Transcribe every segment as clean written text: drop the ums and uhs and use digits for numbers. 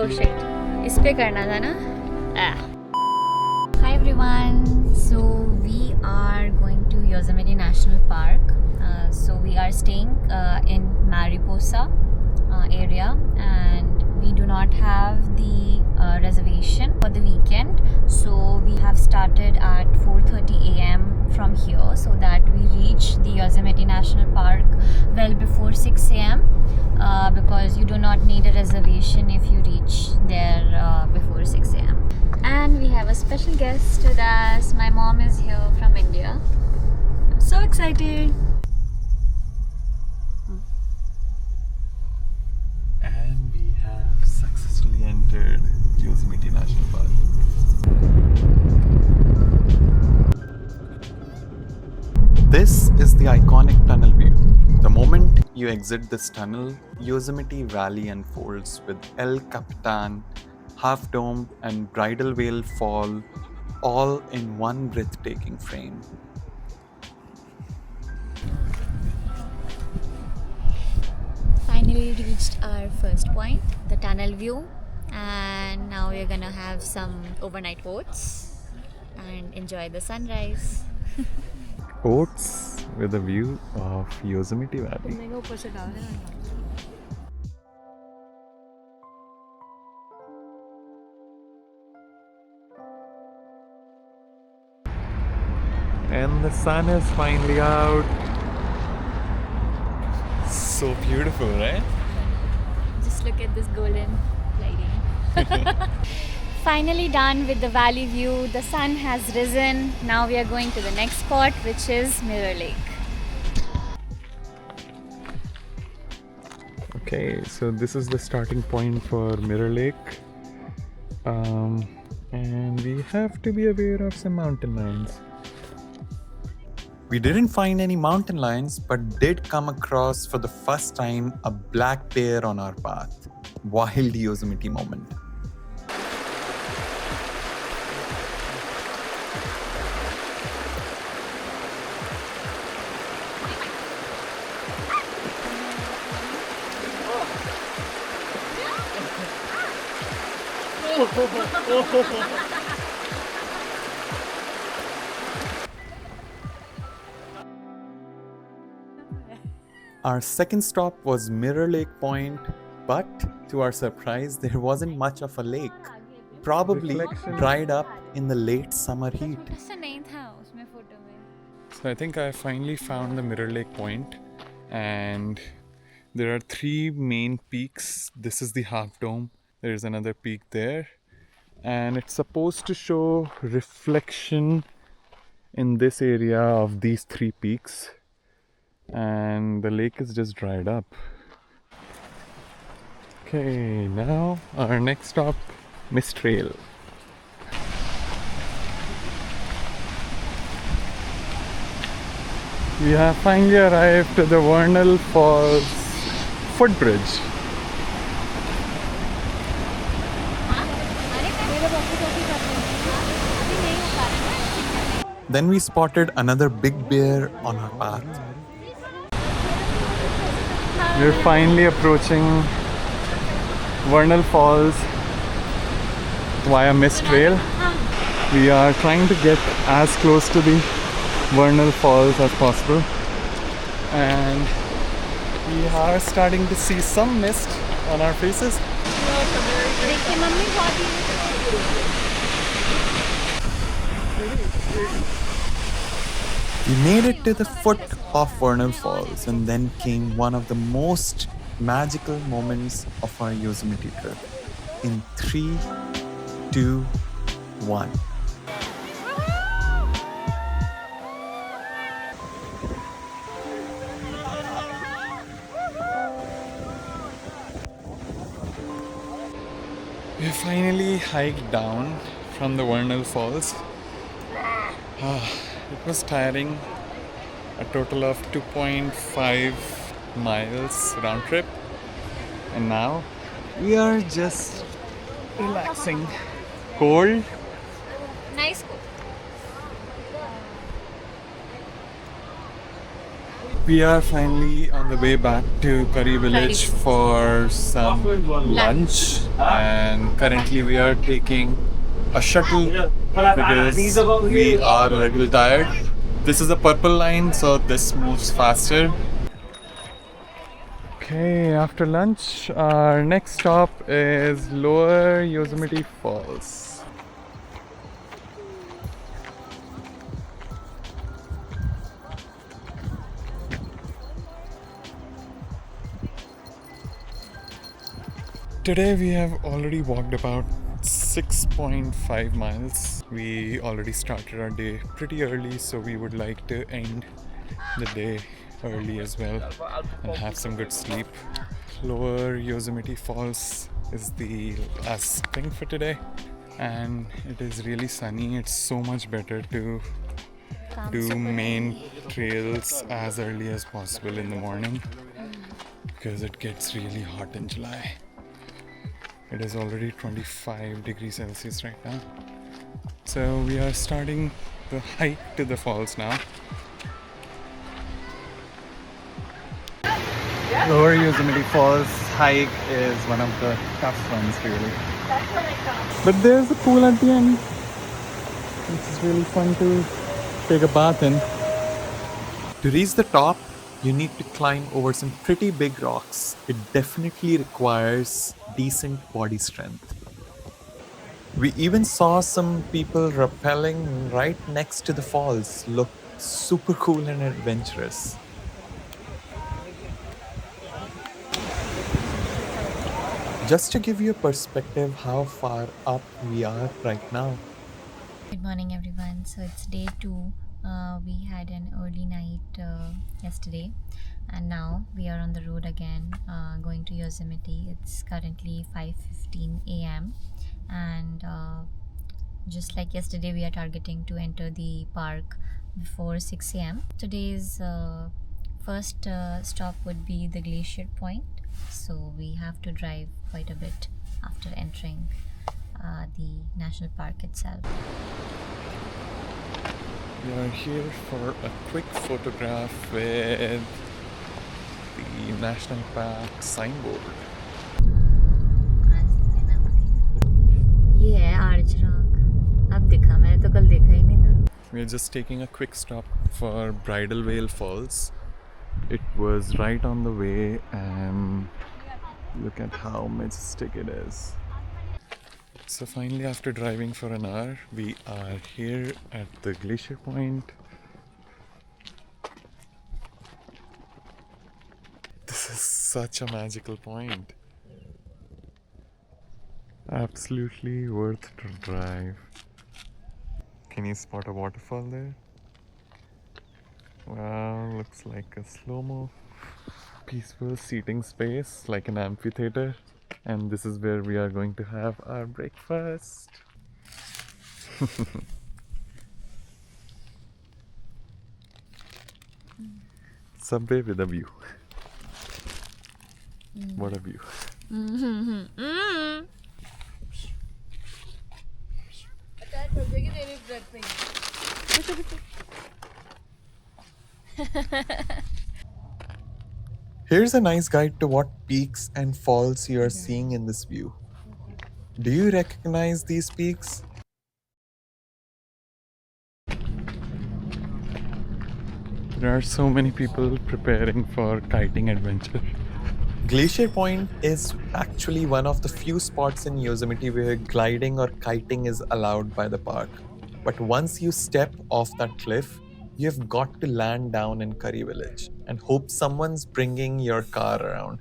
Oh shit. इस पे करना था ना? Hi everyone. So we are going to Yosemite National Park. So we are staying in Mariposa area, and we do not have the reservation for the weekend. So we have started at 4:30 a.m. from here, so that we reach the Yosemite National Park well before 6 a.m. Because you do not need a reservation if you reach there before 6 a.m. And we have a special guest with us. My mom is here from India. I'm so excited. And we have successfully entered Yosemite National Park. This is the iconic tunnel view. The moment you exit this tunnel, Yosemite Valley unfolds with El Capitan, Half Dome, and Bridalveil Fall all in one breathtaking frame. Finally reached our first point, the tunnel view, and now we're gonna have some overnight oats and enjoy the sunrise. Oats with a view of Yosemite Valley. And the sun is finally out. So beautiful, right? Just look at this golden lighting. Finally done with the valley view. The sun has risen. Now we are going to the next spot, which is Mirror Lake. Okay, so this is the starting point for Mirror Lake. And we have to be aware of some mountain lions. We didn't find any mountain lions, but did come across for the first time a black bear on our path. Wild Yosemite moment. Our second stop was Mirror Lake Point, but to our surprise, there wasn't much of a lake. Probably dried up in the late summer heat. So I think I finally found the Mirror Lake Point, and there are three main peaks. This is the Half Dome. There's another peak there, and it's supposed to show reflection in this area of these three peaks. And the lake is just dried up. Okay, now our next stop, Mist Trail. We have finally arrived at the Vernal Falls footbridge. Then we spotted another big bear on our path. We're finally approaching Vernal Falls via Mist Trail. We are trying to get as close to the Vernal Falls as possible, and we are starting to see some mist on our faces. We made it to the foot of Vernal Falls, and then came one of the most magical moments of our Yosemite trip. In 3, 2, 1. We finally hiked down from the Vernal Falls. It was tiring. A total of 2.5 miles round trip. And now we are just relaxing. Cold? Nice. We are finally on the way back to Curry Village for some lunch, and currently we are taking a shuttle because we are a little tired. This is a purple line, so this moves faster. Okay, after lunch, our next stop is Lower Yosemite Falls. Today we have already walked about 6.5 miles. We already started our day pretty early, so we would like to end the day early as well and have some good sleep. Lower Yosemite Falls is the last thing for today, and it is really sunny. It's so much better to do main trails as early as possible in the morning because it gets really hot in July. It is already 25 degrees Celsius right now. So we are starting the hike to the falls now. Lower Yosemite Falls hike is one of the tough ones really. But there's a pool at the end, which is really fun to take a bath in. To reach the top, you need to climb over some pretty big rocks. It definitely requires decent body strength. We even saw some people rappelling right next to the falls. Looked super cool and adventurous. Just to give you a perspective how far up we are right now. Good morning, everyone. So it's day 2. We had an early night yesterday, and now we are on the road again, going to Yosemite. It's currently 5:15 a.m. and just like yesterday, we are targeting to enter the park before 6 a.m. Today's first stop would be the Glacier Point, so we have to drive quite a bit after entering the national park itself. We are here for a quick photograph with the National Park signboard. ये है आर्चराग. अब दिखा, मैंने तो कल देखा ही नहीं था. We are just taking a quick stop for Bridalveil Falls. It was right on the way, and look at how majestic it is. So finally, after driving for an hour, we are here at the Glacier Point. This is such a magical point. Absolutely worth to drive. Can you spot a waterfall there? Wow, looks like a slow-mo. Peaceful seating space, like an amphitheater. And this is where we are going to have our breakfast. Subway with a view. What a view. Here's a nice guide to what peaks and falls you are seeing in this view. Do you recognize these peaks? There are so many people preparing for kiting adventure. Glacier Point is actually one of the few spots in Yosemite where gliding or kiting is allowed by the park. But once you step off that cliff, you've got to land down in Curry Village and hope someone's bringing your car around.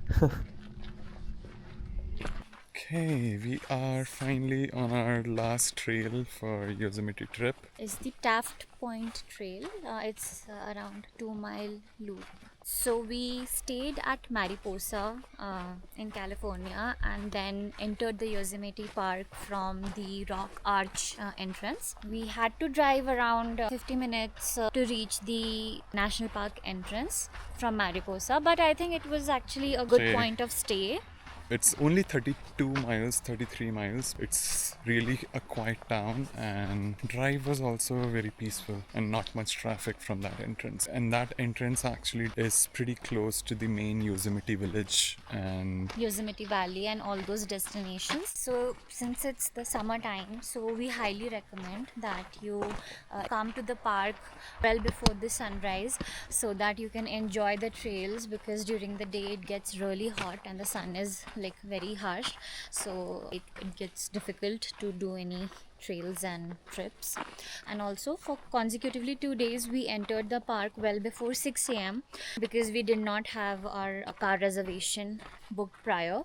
Okay, we are finally on our last trail for Yosemite trip. Is the Taft Point Trail. It's around 2-mile loop. So we stayed at Mariposa in California, and then entered the Yosemite Park from the Rock Arch entrance. We had to drive around 50 minutes to reach the national park entrance from Mariposa, but I think it was actually a good point of stay. It's only 32 miles, 33 miles. It's really a quiet town, and drive was also very peaceful and not much traffic from that entrance. And that entrance actually is pretty close to the main Yosemite village and Yosemite Valley and all those destinations. So since it's the summertime, so we highly recommend that you come to the park well before the sunrise so that you can enjoy the trails, because during the day it gets really hot and the sun is like very harsh, so it gets difficult to do any trails and trips. And also for consecutively 2 days we entered the park well before 6 a.m. because we did not have our car reservation booked prior.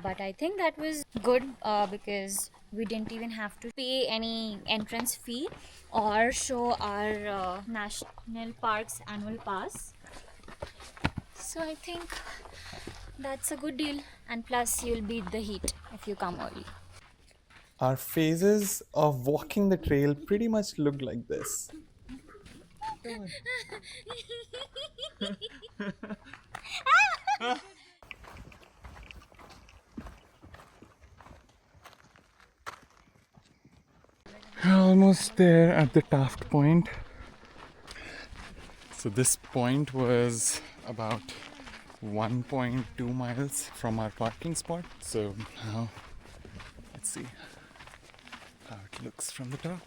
But I think that was good because we didn't even have to pay any entrance fee or show our national park's annual pass. So I think that's a good deal, and plus you'll beat the heat if you come early. our phases of walking the trail pretty much looked like this. We're almost there at the Taft point. So this point was about 1.2 miles from our parking spot. So now let's see how it looks from the top.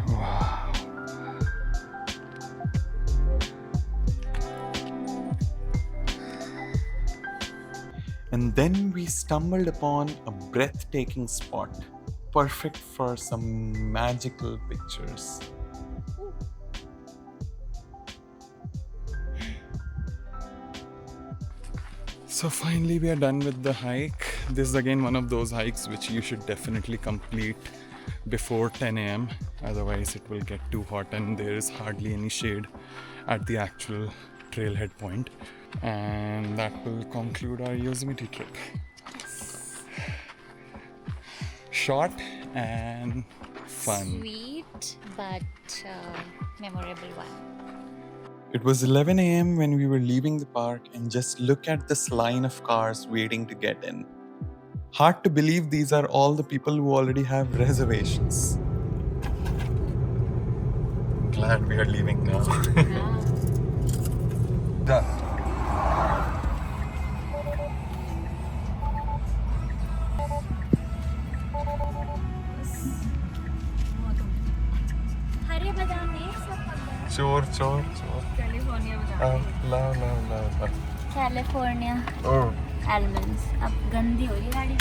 Wow. And then we stumbled upon a breathtaking spot, perfect for some magical pictures. So finally we are done with the hike. This is again one of those hikes which you should definitely complete before 10 a.m. Otherwise it will get too hot and there is hardly any shade at the actual trailhead point. And that will conclude our Yosemite trip. Short and fun. Sweet but memorable one. It was 11 a.m. when we were leaving the park, and just look at this line of cars waiting to get in. Hard to believe these are all the people who already have reservations. Glad we are leaving now. Done. हरे बादाम नहीं सब Chor. California बादाम Love. California Oh. almonds. अब गंदी हो रही गाड़ी